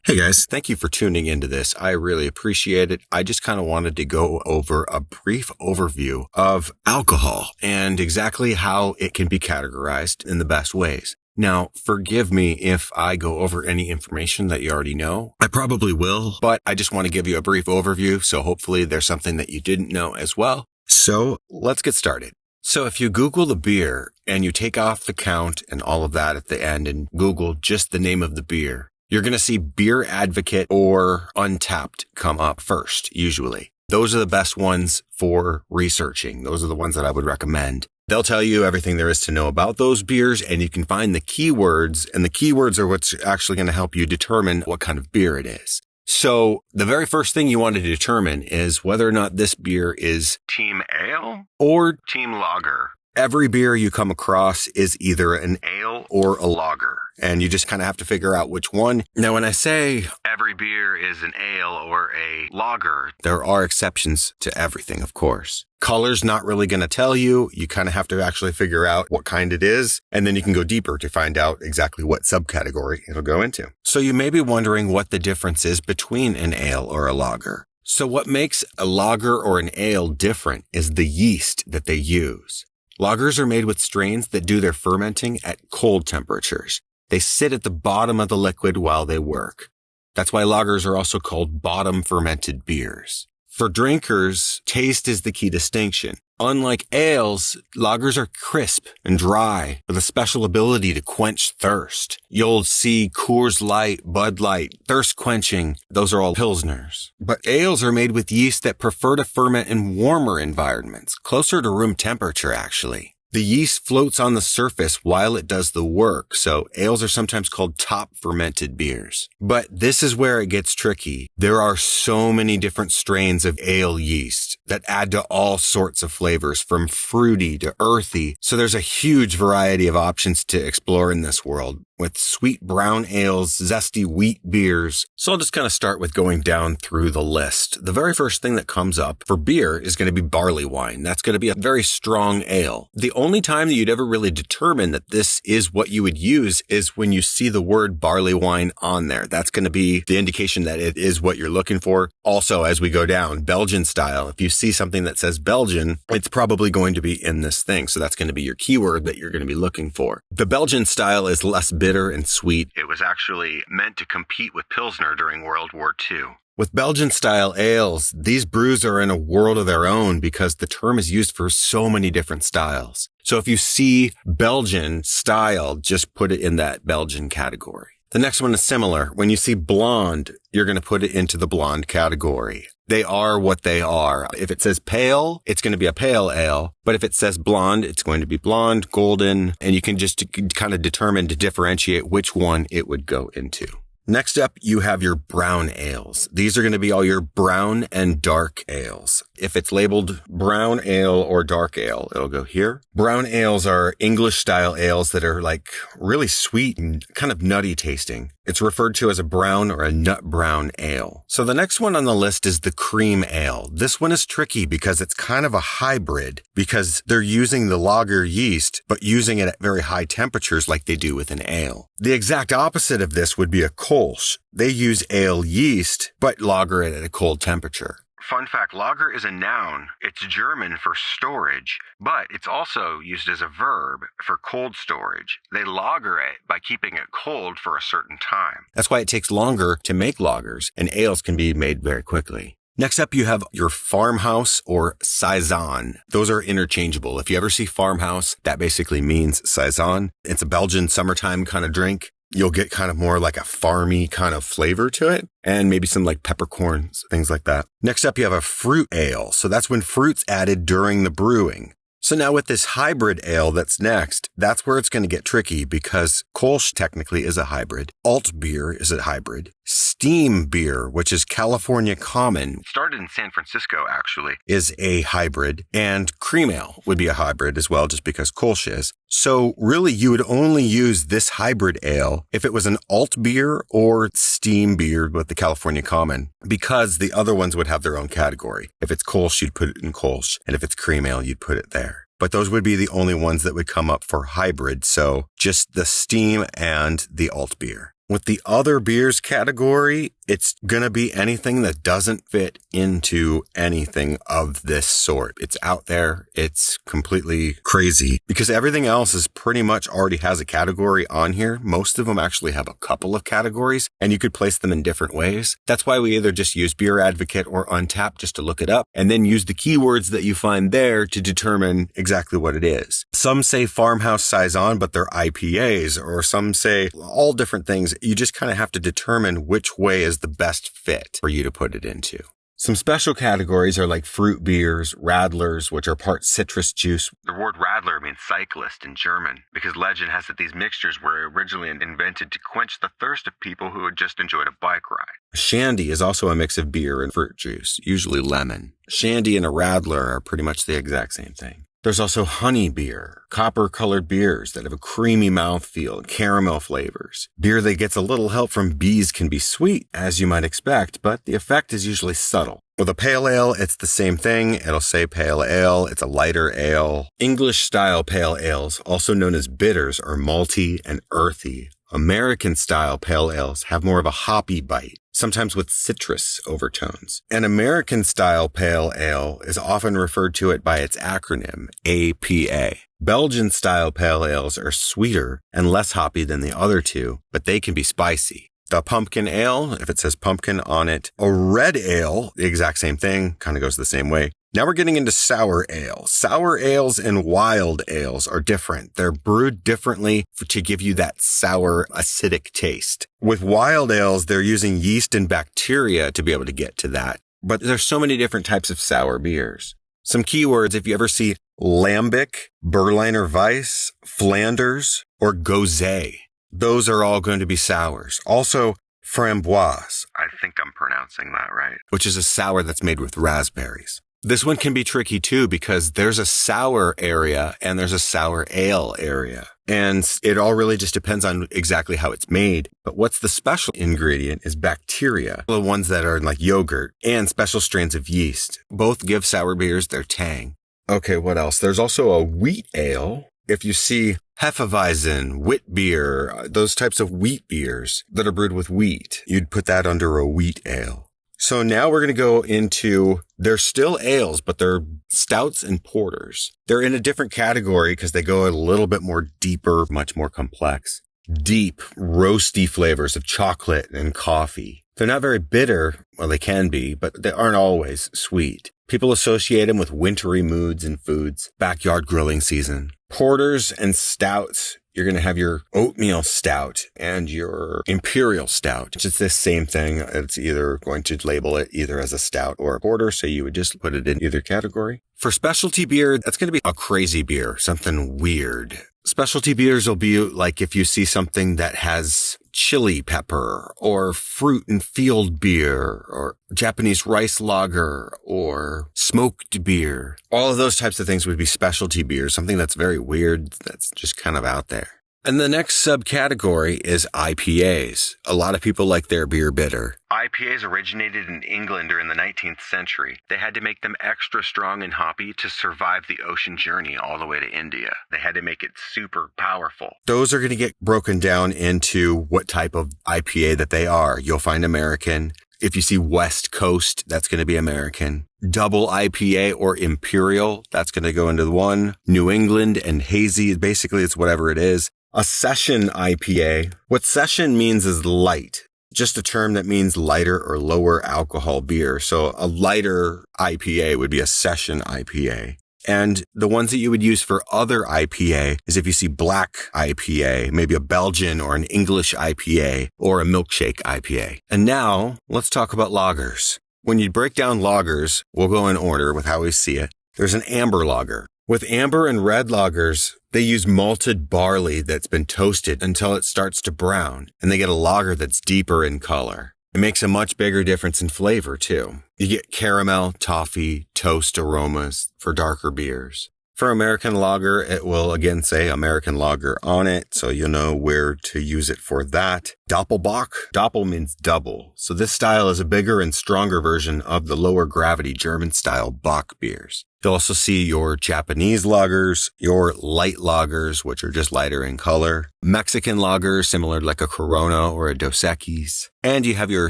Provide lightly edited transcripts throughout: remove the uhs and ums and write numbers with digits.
Hey guys, thank you for tuning into this. I really appreciate it. I just kind of wanted to go over a brief overview of alcohol and exactly how it can be categorized in the best ways. Now, forgive me if I go over any information that you already know. I probably will, but I just want to give you a brief overview, so hopefully there's something that you didn't know as well. So let's get started. So if you Google the beer and you take off the count and all of that at the end and Google just the name of the beer, you're going to see Beer Advocate or Untapped come up first, usually. Those are the best ones for researching. Those are the ones that I would recommend. They'll tell you everything there is to know about those beers, and you can find the keywords, and the keywords are what's actually going to help you determine what kind of beer it is. So the very first thing you want to determine is whether or not this beer is Team Ale or Team Lager. Every beer you come across is either an ale or a lager, and you just kind of have to figure out which one. Now, when I say every beer is an ale or a lager, there are exceptions to everything, of course. Color's not really going to tell you. You kind of have to actually figure out what kind it is, and then you can go deeper to find out exactly what subcategory it'll go into. So you may be wondering what the difference is between an ale or a lager. So what makes a lager or an ale different is the yeast that they use. Lagers are made with strains that do their fermenting at cold temperatures. They sit at the bottom of the liquid while they work. That's why lagers are also called bottom fermented beers. For drinkers, taste is the key distinction. Unlike ales, lagers are crisp and dry with a special ability to quench thirst. You'll see Coors Light, Bud Light, thirst quenching. Those are all pilsners. But ales are made with yeast that prefer to ferment in warmer environments, closer to room temperature actually. The yeast floats on the surface while it does the work, so ales are sometimes called top fermented beers. But this is where it gets tricky. There are so many different strains of ale yeast that add to all sorts of flavors, from fruity to earthy. So there's a huge variety of options to explore in this world, with sweet brown ales, zesty wheat beers. So I'll just kind of start with going down through the list. The very first thing that comes up for beer is going to be barley wine. That's going to be a very strong ale. The only time that you'd ever really determine that this is what you would use is when you see the word barley wine on there. That's going to be the indication that it is what you're looking for. Also, as we go down, Belgian style, if you see something that says Belgian, it's probably going to be in this thing. So that's going to be your keyword that you're going to be looking for. The Belgian style is less bitter and sweet. It was actually meant to compete with Pilsner during World War II. With Belgian-style ales, these brews are in a world of their own because the term is used for so many different styles. So if you see Belgian style, just put it in that Belgian category. The next one is similar. When you see blonde, you're going to put it into the blonde category. They are what they are. If it says pale, it's going to be a pale ale. But if it says blonde, it's going to be blonde, golden, and you can just kind of determine to differentiate which one it would go into. Next up, you have your brown ales. These are going to be all your brown and dark ales. If it's labeled brown ale or dark ale, it'll go here. Brown ales are English style ales that are like really sweet and kind of nutty tasting. It's referred to as a brown or a nut brown ale. So the next one on the list is the cream ale. This one is tricky because it's kind of a hybrid because they're using the lager yeast, but using it at very high temperatures like they do with an ale. The exact opposite of this would be a Kolsch. They use ale yeast, but lager it at a cold temperature. Fun fact, lager is a noun. It's German for storage, but it's also used as a verb for cold storage. They lager it by keeping it cold for a certain time. That's why it takes longer to make lagers, and ales can be made very quickly. Next up, you have your farmhouse or saison. Those are interchangeable. If you ever see farmhouse, that basically means saison. It's a Belgian summertime kind of drink. You'll get kind of more like a farmy kind of flavor to it, and maybe some like peppercorns, things like that. Next up, you have a fruit ale. So that's when fruit's added during the brewing. So now with this hybrid ale that's next, that's where it's going to get tricky because Kolsch technically is a hybrid. Alt beer is a hybrid. Steam beer, which is California Common, started in San Francisco actually, is a hybrid. And cream ale would be a hybrid as well, just because Kolsch is. So really you would only use this hybrid ale if it was an alt beer or steam beer with the California Common, because the other ones would have their own category. If it's Kolsch, you'd put it in Kolsch. And if it's cream ale, you'd put it there. But those would be the only ones that would come up for hybrid. So just the steam and the alt beer. With the other beers category, it's going to be anything that doesn't fit into anything of this sort. It's out there. It's completely crazy because everything else is pretty much already has a category on here. Most of them actually have a couple of categories and you could place them in different ways. That's why we either just use Beer Advocate or Untappd just to look it up and then use the keywords that you find there to determine exactly what it is. Some say farmhouse saison, but they're IPAs, or some say all different things. You just kind of have to determine which way is the best fit for you to put it into. Some special categories are like fruit beers, radlers, which are part citrus juice. The word radler means cyclist in German because legend has that these mixtures were originally invented to quench the thirst of people who had just enjoyed a bike ride. A shandy is also a mix of beer and fruit juice, usually lemon. Shandy and a radler are pretty much the exact same thing. There's also honey beer, copper-colored beers that have a creamy mouthfeel and caramel flavors. Beer that gets a little help from bees can be sweet, as you might expect, but the effect is usually subtle. With a pale ale, it's the same thing. It'll say pale ale. It's a lighter ale. English-style pale ales, also known as bitters, are malty and earthy. American-style pale ales have more of a hoppy bite, sometimes with citrus overtones. An American-style pale ale is often referred to it by its acronym, APA. Belgian-style pale ales are sweeter and less hoppy than the other two, but they can be spicy. The pumpkin ale, if it says pumpkin on it. A red ale, the exact same thing, kind of goes the same way. Now we're getting into sour ale. Sour ales and wild ales are different. They're brewed differently to give you that sour, acidic taste. With wild ales, they're using yeast and bacteria to be able to get to that. But there's so many different types of sour beers. Some keywords, if you ever see lambic, Berliner Weiss, Flanders, or Gose, those are all going to be sours. Also, framboise. I think I'm pronouncing that right. Which is a sour that's made with raspberries. This one can be tricky too because there's a sour area and there's a sour ale area. And it all really just depends on exactly how it's made. But what's the special ingredient is bacteria, the ones that are like yogurt, and special strains of yeast. Both give sour beers their tang. Okay, what else? There's also a wheat ale. If you see Hefeweizen, wheat beer, those types of wheat beers that are brewed with wheat, you'd put that under a wheat ale. So now we're going to go into, they're still ales, but they're stouts and porters. They're in a different category because they go a little bit more deeper, much more complex. Deep, roasty flavors of chocolate and coffee. They're not very bitter. Well, they can be, but they aren't always sweet. People associate them with wintry moods and foods, backyard grilling season. Porters and stouts. You're going to have your oatmeal stout and your imperial stout. It's just the same thing. It's either going to label it either as a stout or a porter. So you would just put it in either category. For specialty beer, that's going to be a crazy beer, something weird. Specialty beers will be like if you see something that has chili pepper or fruit and field beer or Japanese rice lager or smoked beer. All of those types of things would be specialty beers, something that's very weird, that's just kind of out there. And the next subcategory is IPAs. A lot of people like their beer bitter. IPAs originated in England during the 19th century. They had to make them extra strong and hoppy to survive the ocean journey all the way to India. They had to make it super powerful. Those are going to get broken down into what type of IPA that they are. You'll find American. If you see West Coast, that's going to be American. Double IPA or Imperial, that's going to go into the one. New England and hazy, basically it's whatever it is. A session IPA. What session means is light. Just a term that means lighter or lower alcohol beer. So a lighter IPA would be a session IPA. And the ones that you would use for other IPA is if you see black IPA, maybe a Belgian or an English IPA or a milkshake IPA. And now let's talk about lagers. When you break down lagers, we'll go in order with how we see it. There's an amber lager. With amber and red lagers, they use malted barley that's been toasted until it starts to brown, and they get a lager that's deeper in color. It makes a much bigger difference in flavor, too. You get caramel, toffee, toast aromas for darker beers. For American lager, it will again say American lager on it, so you'll know where to use it for that. Doppelbock. Doppel means double. So this style is a bigger and stronger version of the lower gravity German style Bock beers. You'll also see your Japanese lagers, your light lagers, which are just lighter in color, Mexican lagers, similar like a Corona or a Dos Equis, and you have your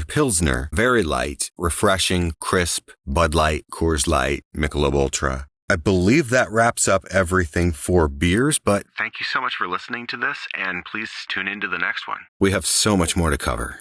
Pilsner, very light, refreshing, crisp, Bud Light, Coors Light, Michelob Ultra. I believe that wraps up everything for beers, but thank you so much for listening to this, and please tune into the next one. We have so much more to cover.